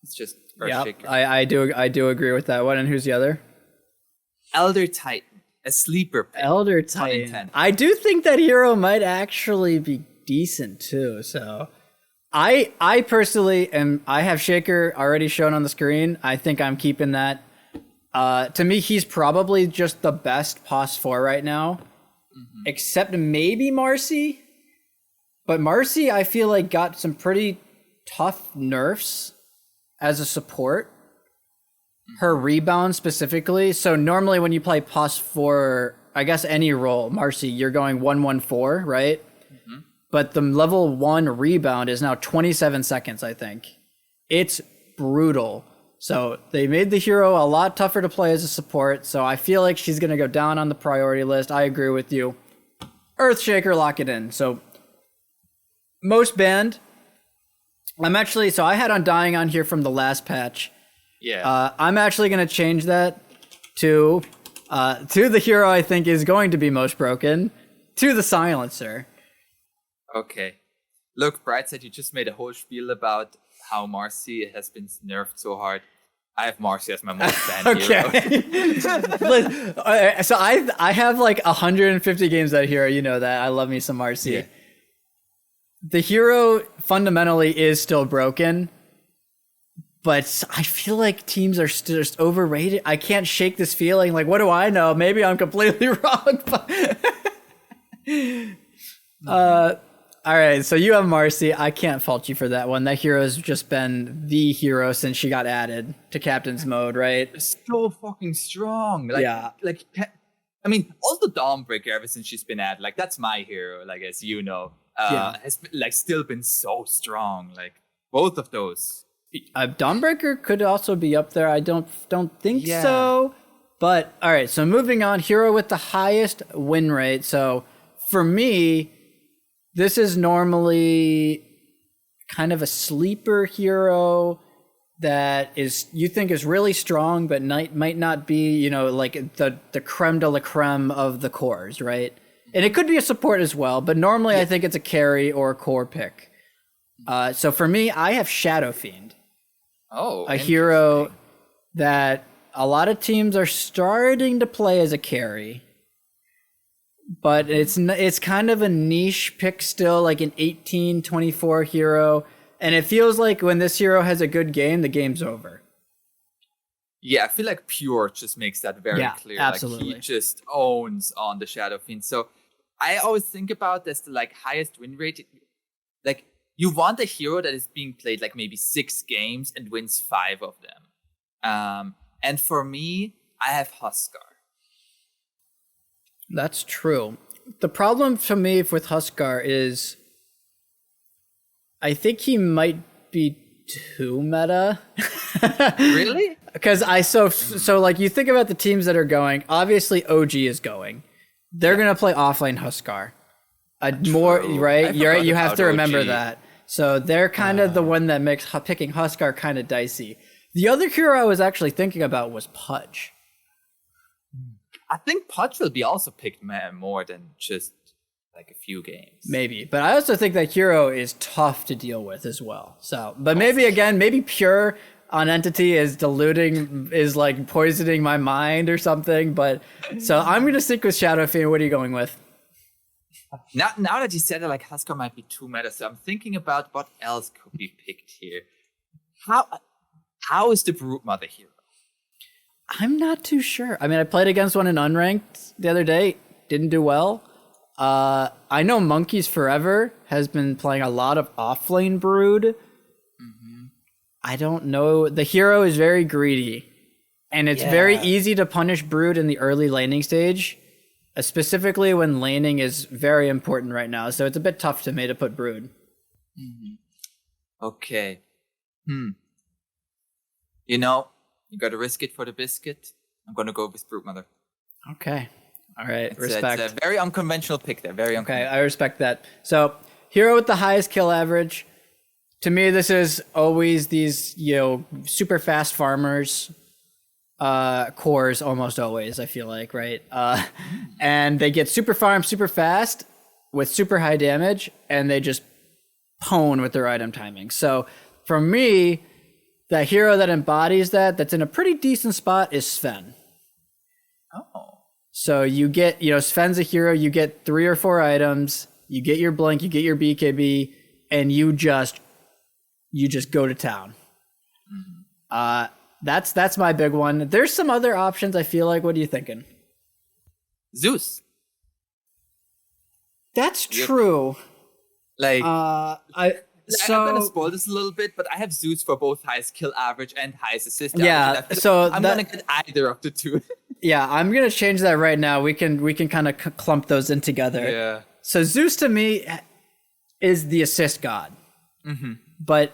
It's just Earthshaker. Yep, I do agree with that one. And who's the other? Elder Titan, a sleeper pick. Elder Titan. I do think that hero might actually be decent too. So I personally I have Shaker already shown on the screen. I think I'm keeping that. To me, he's probably just the best POS 4 right now, except maybe Marcy. But Marcy, I feel like got some pretty tough nerfs as a support. Her rebound specifically. So normally when you play POS 4, I guess any role, Marcy, you're going 1-1-4, right? But the level 1 rebound is now 27 seconds, I think. It's brutal. So they made the hero a lot tougher to play as a support. So I feel like she's going to go down on the priority list. I agree with you. Earthshaker, lock it in. So most banned. So I had Undying on here from the last patch. Yeah. I'm actually going to change that to the hero I think is going to be most broken, to the Silencer. Okay. Look, Bright said you just made a whole spiel about how Marcy has been nerfed so hard. I have Marcy as my most banned hero. So I have like 150 games that hero. You know that. I love me some Marcy. Yeah. The hero fundamentally is still broken, but I feel like teams are still just overrated. I can't shake this feeling. Like, what do I know? Maybe I'm completely wrong. But All right, so you have Marcy. I can't fault you for that one. That hero's just been the hero since she got added to Captain's Mode, right? So fucking strong. Yeah. I mean, also Dawnbreaker ever since she's been added. Like, that's my hero. Like, as you know, has been, like, still been so strong. Like, both of those. Dawnbreaker could also be up there. I don't think so. But all right, so moving on, hero with the highest win rate. So for me, this is normally kind of a sleeper hero that you think is really strong, but might not be, like the creme de la creme of the cores, right? And it could be a support as well, but normally I think it's a carry or a core pick. So for me, I have Shadow Fiend. Oh, a hero that a lot of teams are starting to play as a carry. But it's kind of a niche pick still, like an 18-24 hero. And it feels like when this hero has a good game, the game's over. Yeah, I feel like Pure just makes that very clear. Absolutely. Like, he just owns on the Shadow Fiend. So I always think about this, the like highest win rate. Like, you want a hero that is being played like maybe 6 games and wins 5 of them. And for me, I have Huskar. That's true. The problem for me with Huskar is I think he might be too meta. Really? Because so like you think about the teams that are going, obviously OG is going. They're going to play offlane Huskar. More, right? You have to remember OG. that. So they're kind of the one that makes picking Huskar kind of dicey. The other hero I was actually thinking about was Pudge. I think Pudge will be also picked more than just like a few games. Maybe, but I also think that hero is tough to deal with as well. So, but maybe Pure on Entity is like poisoning my mind or something. But so I'm gonna stick with Shadow Fiend. What are you going with? Now that you said it, like Huskar might be too meta, so I'm thinking about what else could be picked here. How is the Broodmother hero? I'm not too sure. I mean, I played against one in Unranked the other day. Didn't do well. I know Monkeys Forever has been playing a lot of offlane Brood. Mm-hmm. I don't know. The hero is very greedy. And it's very easy to punish Brood in the early laning stage. Specifically when laning is very important right now. So it's a bit tough to me to put Brood. Mm-hmm. Okay. You gotta risk it for the biscuit. I'm gonna go with Broodmother. Okay. All right. Respect. It's a very unconventional pick there. Very unconventional. Okay, I respect that. So, hero with the highest kill average. To me, this is always these, super fast farmers. Cores almost always, I feel like, right? And they get super farm super fast with super high damage, and they just pwn with their item timing. So, for me, the hero that embodies that's in a pretty decent spot is Sven. Oh. So you get, Sven's a hero, you get 3 or 4 items, you get your Blink, you get your BKB, and you just go to town. Mm-hmm. That's my big one. There's some other options, I feel like. What are you thinking? Zeus. That's true. Like, So I'm gonna spoil this a little bit, but I have Zeus for both highest kill average and highest assist average. Yeah, so I'm gonna get either of the two. Yeah, I'm gonna change that right now. We can kind of clump those in together. Yeah. So Zeus to me is the assist god, but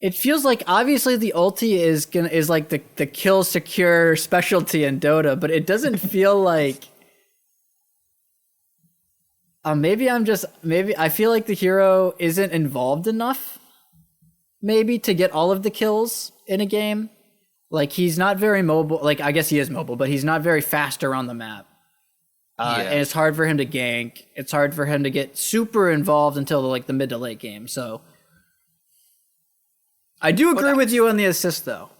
it feels like obviously the ulti is like the kill secure specialty in Dota, but it doesn't feel like. Maybe I feel like the hero isn't involved enough, maybe, to get all of the kills in a game. Like, he's not very mobile. Like, I guess he is mobile, but he's not very fast around the map. And it's hard for him to gank. It's hard for him to get super involved until the mid to late game. So I do agree with you on the assist, though.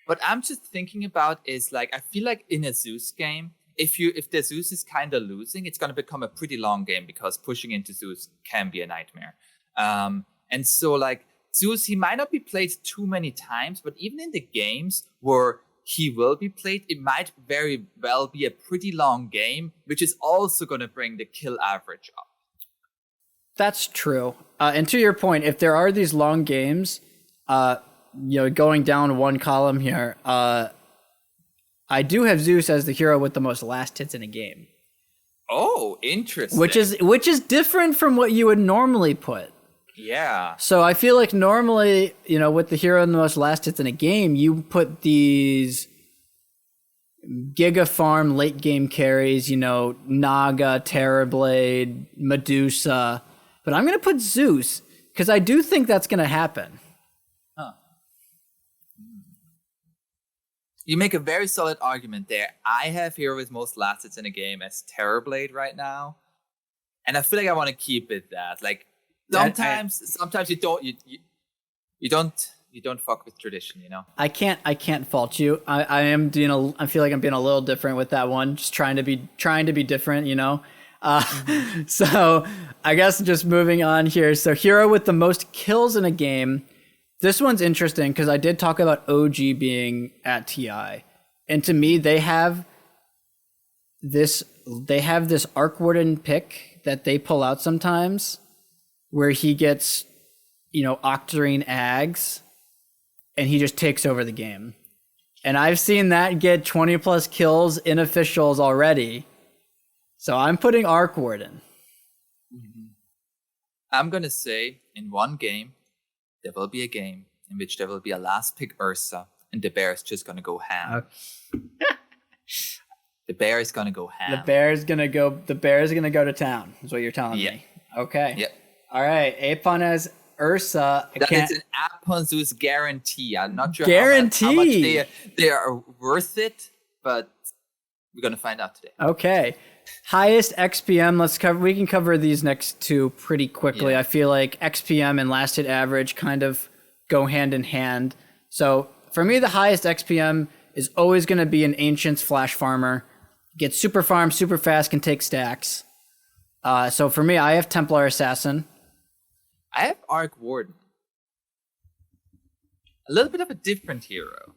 What I'm just thinking about is, like, I feel like in a Zeus game, if the Zeus is kind of losing, it's going to become a pretty long game because pushing into Zeus can be a nightmare. And so, like, Zeus, he might not be played too many times, but even in the games where he will be played. It might very well be a pretty long game, which is also going to bring the kill average up. That's true. And to your point, if there are these long games, going down one column here, I do have Zeus as the hero with the most last hits in a game. Oh, interesting. Which is different from what you would normally put. Yeah. So I feel like normally, with the hero and the most last hits in a game, you put these Giga Farm late game carries, Naga, Terrorblade, Medusa. But I'm going to put Zeus because I do think that's going to happen. Huh. You make a very solid argument there. I have hero with most last hits in a game as Terrorblade right now. And I feel like I want to keep it that. Like, sometimes you don't fuck with tradition, I can't fault you. I feel like I'm being a little different with that one, just trying to be different, So I guess just moving on here. So hero with the most kills in a game. This one's interesting because I did talk about OG being at TI, and to me they have this Arc Warden pick that they pull out sometimes, where he gets, Octarine Ags, and he just takes over the game. And I've seen that get 20 plus kills in officials already. So I'm putting Arc Warden. Mm-hmm. I'm going to say in one game, there will be a game in which there will be a last pick Ursa, and the bear is just going to go ham. Okay. The bear is going to go ham. The bear is going to go to town, is what you're telling me. Okay. Yep. All right. Apon has Ursa. That is an Apon Zeus guarantee. I'm not sure guarantee. How much they are worth it, but we're going to find out today. Okay. Highest XPM. We can cover these next two pretty quickly. Yeah. I feel like XPM and last hit average kind of go hand in hand. So for me, the highest XPM is always going to be an Ancients Flash Farmer. Gets super farm, super fast, can take stacks. So for me, I have Templar Assassin. I have Arc Warden. A little bit of a different hero.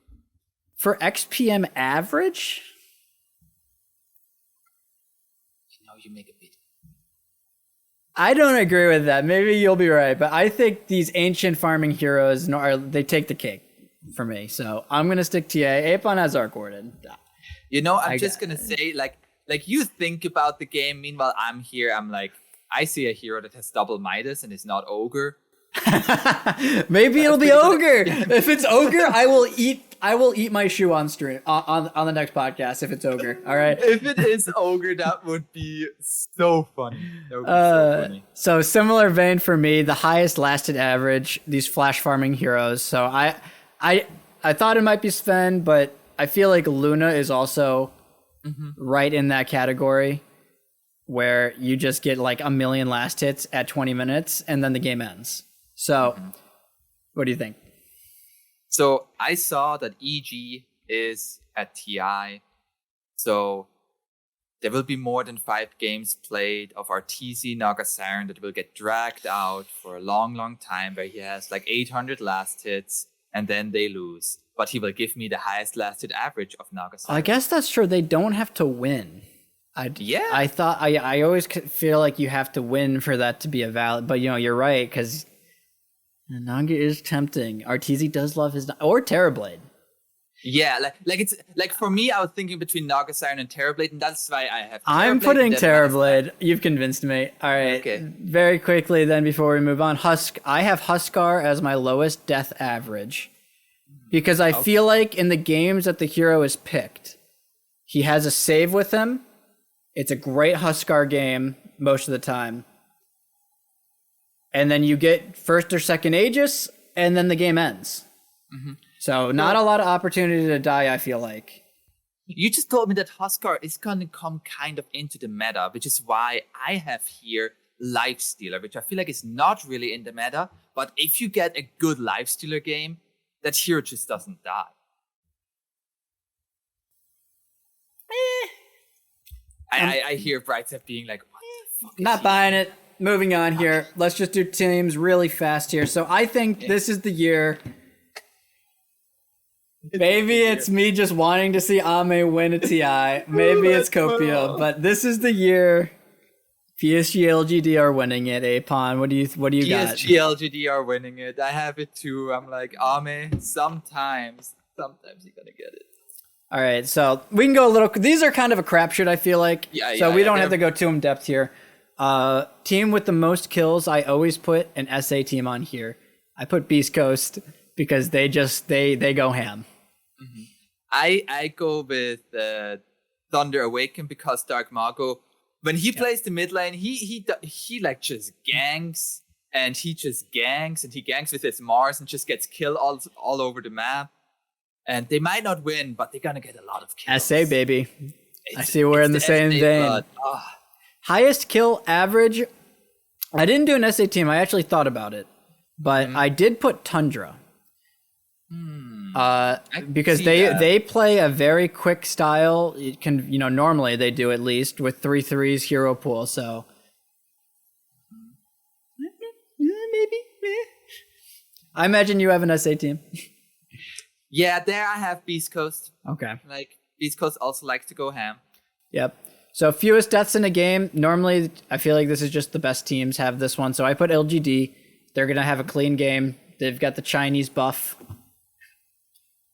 For XPM average? You make a bit. I don't agree with that. Maybe you'll be right, but I think these ancient farming heroes they take the cake for me. So I'm gonna stick TA. Apon has Arc Warden. I'm just gonna say like you think about the game. Meanwhile, I'm here. I'm like, I see a hero that has double Midas and is not Ogre. Maybe it'll be Ogre. If it's Ogre, I will eat my shoe on stream on the next podcast if it's Ogre. All right. If it is Ogre, that would be so funny. That would be so funny. So similar vein for me, the highest lasted average, these flash farming heroes. So I thought it might be Sven, but I feel like Luna is also right in that category where you just get like a million last hits at 20 minutes and then the game ends. So what do you think? So I saw that EG is at TI. So there will be more than 5 games played of our TZ Naga Siren that will get dragged out for a long, long time, where he has like 800 last hits and then they lose. But he will give me the highest last hit average of Naga Siren. I guess that's true. They don't have to win. I thought I always feel like you have to win for that to be a valid, but you're right, because Naga is tempting. RTZ does love his or Terrorblade. Yeah, like it's like for me, I was thinking between Naga Siren and Terrorblade, and that's why I have. I'm putting Terrorblade. You've convinced me. All right. Okay. Very quickly, then, before we move on, I have Huskar as my lowest death average, because I feel like in the games that the hero is picked, he has a save with him. It's a great Huskar game most of the time. And then you get first or second Aegis, and then the game ends. Mm-hmm. So not a lot of opportunity to die, I feel like. You just told me that Huskar is going to come kind of into the meta, which is why I have here Lifestealer, which I feel like is not really in the meta. But if you get a good Lifestealer game, that hero just doesn't die. I hear Brightside being like, what the fuck? Not buying it. Moving on here. Let's just do teams really fast here. So I think this is the year Maybe it's me just wanting to see Ame win a TI. Maybe it's Copia, but this is the year PSG LGD are winning it. Apon, what do you got? PSG LGD are winning it. I have it too. I'm like, Ame, sometimes you're gonna get it. All right, so we can go a little. These are kind of a crapshoot, I feel like. So we don't have to go too in depth here. Team with the most kills, I always put an SA team on here. I put Beast Coast because they go ham. Mm-hmm. I go with Thunder Awaken because Dark Mago, when he plays the mid lane, he like just ganks and he ganks with his Mars and just gets killed all over the map. And they might not win, but they're gonna get a lot of kills. SA baby, I see we're in the same vein. Highest kill average. I didn't do an SA team. I actually thought about it, but I did put Tundra. Because they play a very quick style. It can, normally they do at least with 3/3s hero pool. So maybe. I imagine you have an SA team. Yeah, there I have Beast Coast. Okay. Like Beast Coast also likes to go ham. Yep. So fewest deaths in a game. Normally, I feel like this is just the best teams have this one. So I put LGD. They're gonna have a clean game. They've got the Chinese buff.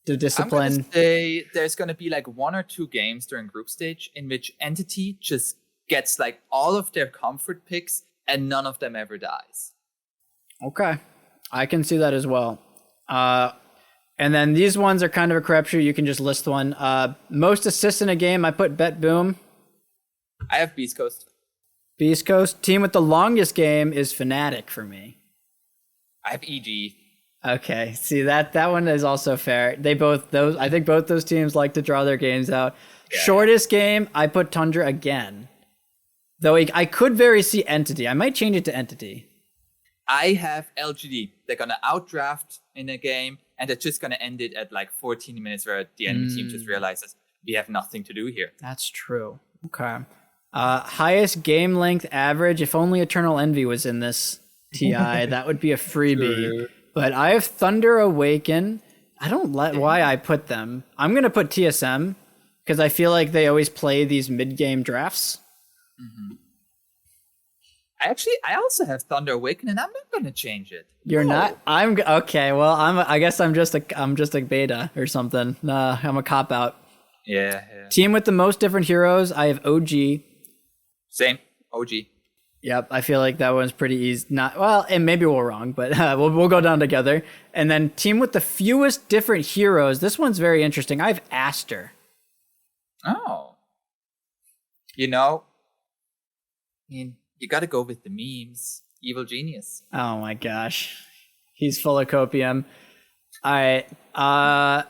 The discipline. I'm gonna say there's gonna be like 1 or 2 games during group stage in which Entity just gets like all of their comfort picks and none of them ever dies. Okay, I can see that as well. And then these ones are kind of a crapshoot. You can just list one. Most assists in a game, I put Bet Boom. I have Beast Coast. Beast Coast. Team with the longest game is Fnatic for me. I have EG. Okay, see that one is also fair. I think both those teams like to draw their games out. Yeah. Shortest game, I put Tundra again. Though I could very see Entity. I might change it to Entity. I have LGD. They're gonna outdraft in a game, and they're just gonna end it at like 14 minutes where the enemy team just realizes we have nothing to do here. That's true. Okay. Highest game length average. If only Eternal Envy was in this TI, that would be a freebie. Sure. But I have Thunder Awaken. I don't like why I put them. I'm gonna put TSM because I feel like they always play these mid-game drafts. Mm-hmm. I also have Thunder Awaken, and I'm not gonna change it. You're not? I'm okay. Well, I guess I'm just a beta or something. I'm a cop out. Yeah. Team with the most different heroes. I have OG. Same. OG. Yep, I feel like that one's pretty easy. And maybe we're wrong, but we'll go down together. And then team with the fewest different heroes. This one's very interesting. I have Aster. Oh. You got to go with the memes. Evil genius. Oh my gosh, he's full of copium. All right.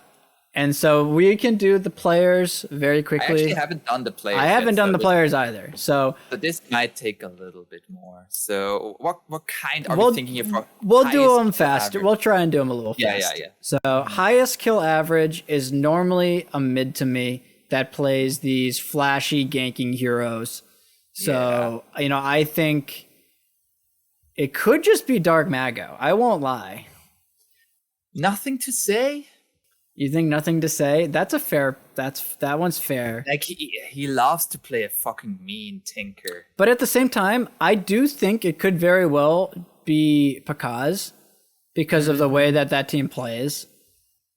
And so we can do the players very quickly. I actually haven't done the players. I haven't done the players either. So this might take a little bit more. So what kind are we thinking of? We'll do them faster. We'll try and do them a little faster. Yeah. So highest kill average is normally a mid to me that plays these flashy ganking heroes. So, I think it could just be Dark Mago. I won't lie. Nothing to say? You think nothing to say? That one's fair. Like he loves to play a fucking mean tinker. But at the same time, I do think it could very well be Pakaz because of the way that team plays.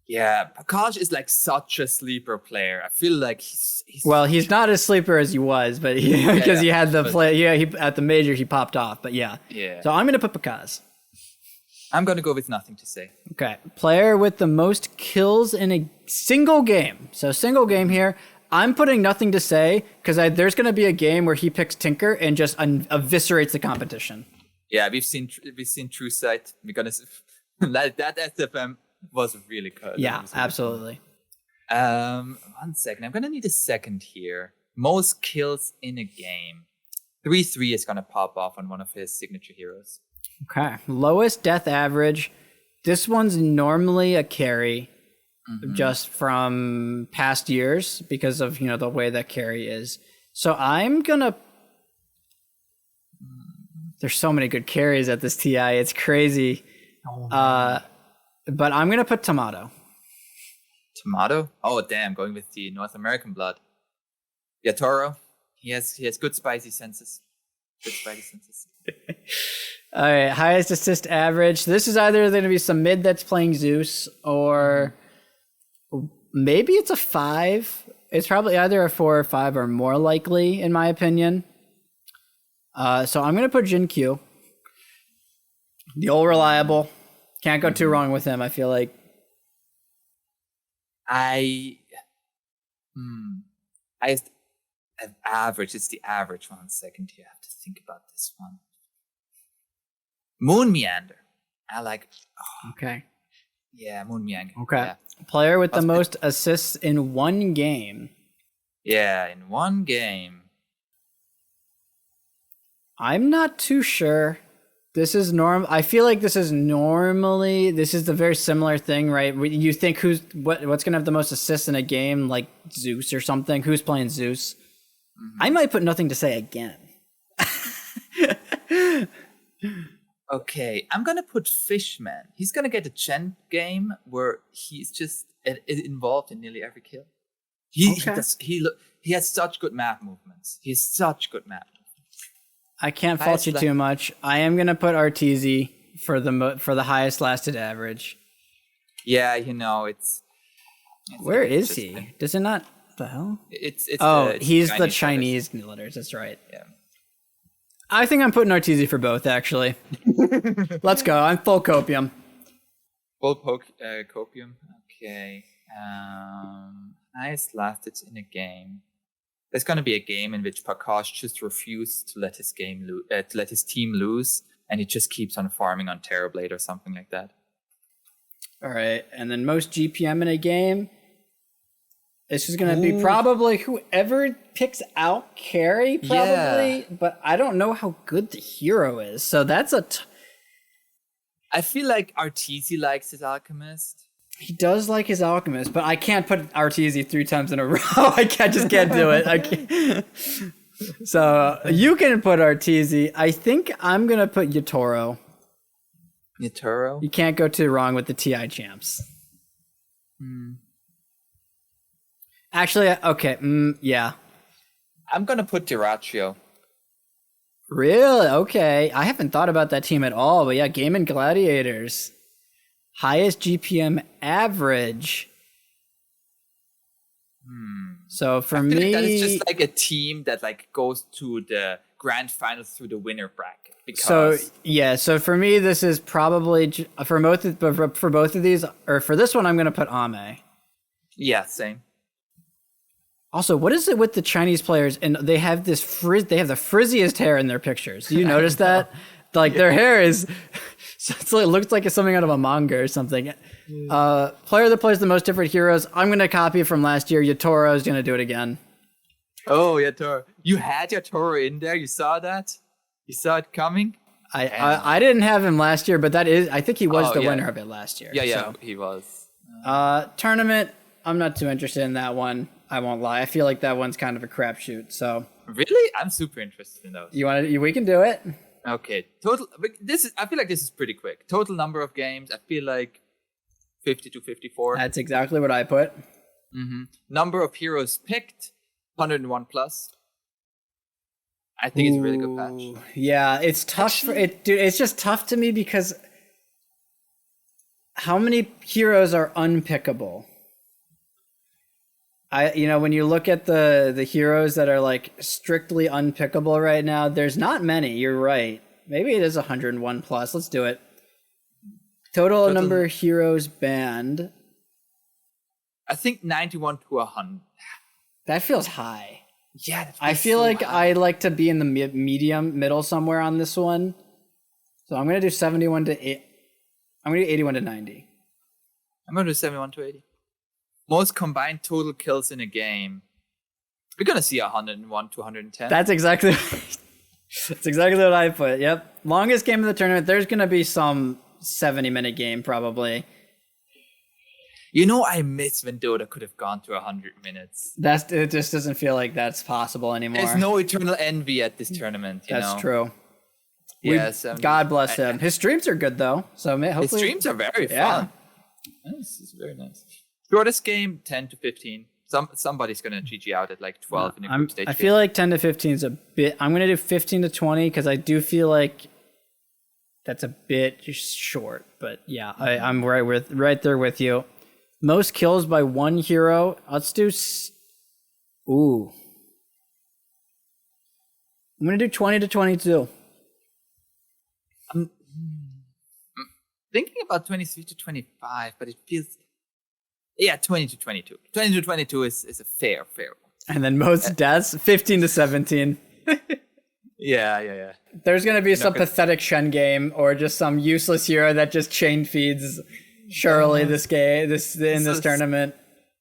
Yeah, Pakaz is like such a sleeper player. I feel like he's he's not as sleeper as he was, but because he had the play. Yeah, at the major he popped off, but yeah. So I'm gonna put Pakaz. I'm gonna go with nothing to say. Okay, player with the most kills in a single game. So single game here. I'm putting nothing to say because there's gonna be a game where he picks Tinker and just eviscerates the competition. Yeah, we've seen True Sight. We're gonna that SFM was really good. Yeah, absolutely. 1 second. I'm gonna need a second here. Most kills in a game. 3/3 is gonna pop off on one of his signature heroes. Okay. Lowest death average. This one's normally a carry, just from past years because of the way that carry is. So I'm gonna. There's so many good carries at this TI. It's crazy. But I'm gonna put Tomato. Tomato? Oh, damn, going with the North American blood. Yeah, Toro. He has good spicy senses. Good spicy senses. All right, highest assist average. This is either going to be some mid that's playing Zeus, or maybe it's a 5. It's probably either a 4 or 5 or more likely, in my opinion. So I'm going to put Jin Q. The old reliable. Can't go too wrong with him, I feel like. Average. It's the average. 1 second here. I have to think about this one. Moon Meander. I like. Oh, okay. Yeah, Moon Meander. Okay. Yeah. Player with the most assists in one game. Yeah, in one game. I'm not too sure. This is I feel like this is the very similar thing, right? You think what's gonna have the most assists in a game, like Zeus or something? Who's playing Zeus? I might put nothing to say again. Okay, I'm gonna put Fishman. He's gonna get a Chen game where he's just involved in nearly every kill. He has such good map movements. I can't fault you too much. I am gonna put Arteezy for the highest lasted average. Yeah, it's where is he? Does it not? The hell? It's he's the Chinese killers. That's right. Yeah. I think I'm putting Arteezy for both. Actually, let's go. I'm full copium. Full copium. Okay. Highest lasted in a game. There's going to be a game in which Prakash just refused to let his team lose, and he just keeps on farming on Terrorblade or something like that. All right, and then most GPM in a game. This is going to be probably whoever picks out carry, probably, but I don't know how good the hero is. So that's I feel like Arteezy likes his Alchemist. He does like his Alchemist, but I can't put Arteezy 3 times in a row. I just can't do it. I can't. So you can put Arteezy. I think I'm going to put Yatoro. Yatoro? You can't go too wrong with the TI champs. Actually, okay, yeah. I'm going to put Diraccio. Really? Okay. I haven't thought about that team at all, but yeah, Game and Gladiators. Highest GPM average. So for me, that is just like a team that like goes to the grand final through the winner bracket. So for me, this is probably for both of these, or for this one, I'm going to put Ame. Yeah, same. Also, what is it with the Chinese players? And they have this they have the frizziest hair in their pictures. Do you notice that? Like their hair is, it looks like it's something out of a manga or something. Player that plays the most different heroes. I'm going to copy it from last year. Yatoro is going to do it again. Oh, Yatoro. You had Yatoro in there? You saw that? You saw it coming? I didn't have him last year, but I think he was the winner of it last year. Yeah, so. He was. Tournament, I'm not too interested in that one. I won't lie. I feel like that one's kind of a crapshoot. So really, I'm super interested in those. We can do it. Okay. Total. I feel like this is pretty quick. Total number of games. I feel like 50 to 54. That's exactly what I put. Number of heroes picked, 101 plus. I think it's a really good patch. Yeah, it's tough for it, dude. It's just tough to me because how many heroes are unpickable? When you look at the heroes that are like strictly unpickable right now, there's not many. You're right. Maybe it is 101 plus. Let's do it. Total number of heroes banned. I think 91 to 100. That feels high. Yeah, I feel like I like to be in the middle somewhere on this one. So I'm gonna do 71 to 8. I'm gonna do 81 to 90. I'm gonna do 71 to 80. Most combined total kills in a game. We're gonna see 101 to 110. That's exactly what I put. Yep. Longest game of the tournament. There's gonna be some 70-minute game probably. I miss when Dota could have gone to 100 minutes. It just doesn't feel like that's possible anymore. There's no eternal envy at this tournament. That's true. Yes. God bless him. His streams are good though. So hopefully his streams are very fun. This is very nice. Shortest game, 10 to 15. Somebody's gonna GG out at like 12 in a group stage. I feel like 10 to 15 is a bit. I'm gonna do 15 to 20 because I do feel like that's a bit short. But yeah, I'm right there with you. Most kills by one hero. Let's do. Ooh, I'm gonna do 20 to 22. I'm thinking about 23 to 25, but it feels. Yeah, 20 to 22. 20 to 22 is a fair one. And then most deaths, 15 to 17. Yeah. There's going to be some pathetic Shen game or just some useless hero that just chain feeds surely this tournament.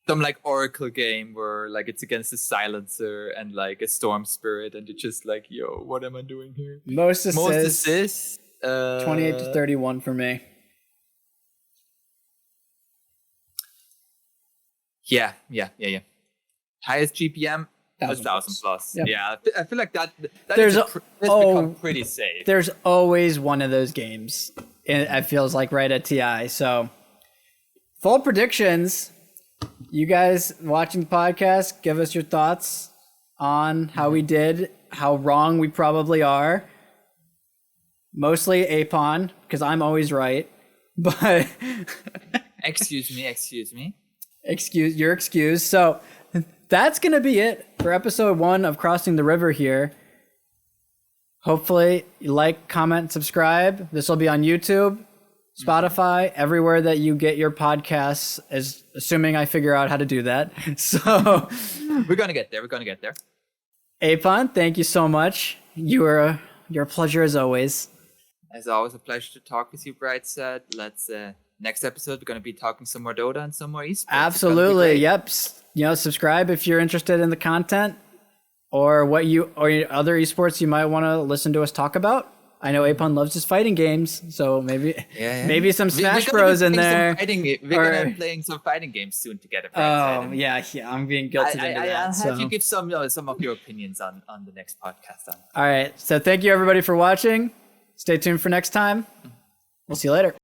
Some like Oracle game where like it's against a Silencer and like a Storm Spirit and it's just like, yo, what am I doing here? Most assists 28 to 31 for me. Yeah. Highest GPM, 1,000 plus. Yep. Yeah, I feel like that has become pretty safe. There's always one of those games. It feels like right at TI. So, full predictions. You guys watching the podcast, give us your thoughts on how we did, how wrong we probably are. Mostly Apon, because I'm always right. But Excuse me. You're excused. So that's going to be it for episode 1 of Crossing the River here. Hopefully you like, comment, subscribe. This will be on YouTube, Spotify, everywhere that you get your podcasts, assuming I figure out how to do that. So we're going to get there. Apon, thank you so much. You're a pleasure as always. As always, a pleasure to talk with you, Brightside. Let's next episode, we're going to be talking some more Dota and some more esports. Absolutely. Yep. Subscribe if you're interested in the content or or other esports you might want to listen to us talk about. I know Apon loves his fighting games, so maybe some Smash Bros in there. We're going to be playing some fighting games soon together. Oh, yeah, I'm being guilted into that. I'll have you give some of your opinions on the next podcast. All right. So thank you, everybody, for watching. Stay tuned for next time. We'll see you later.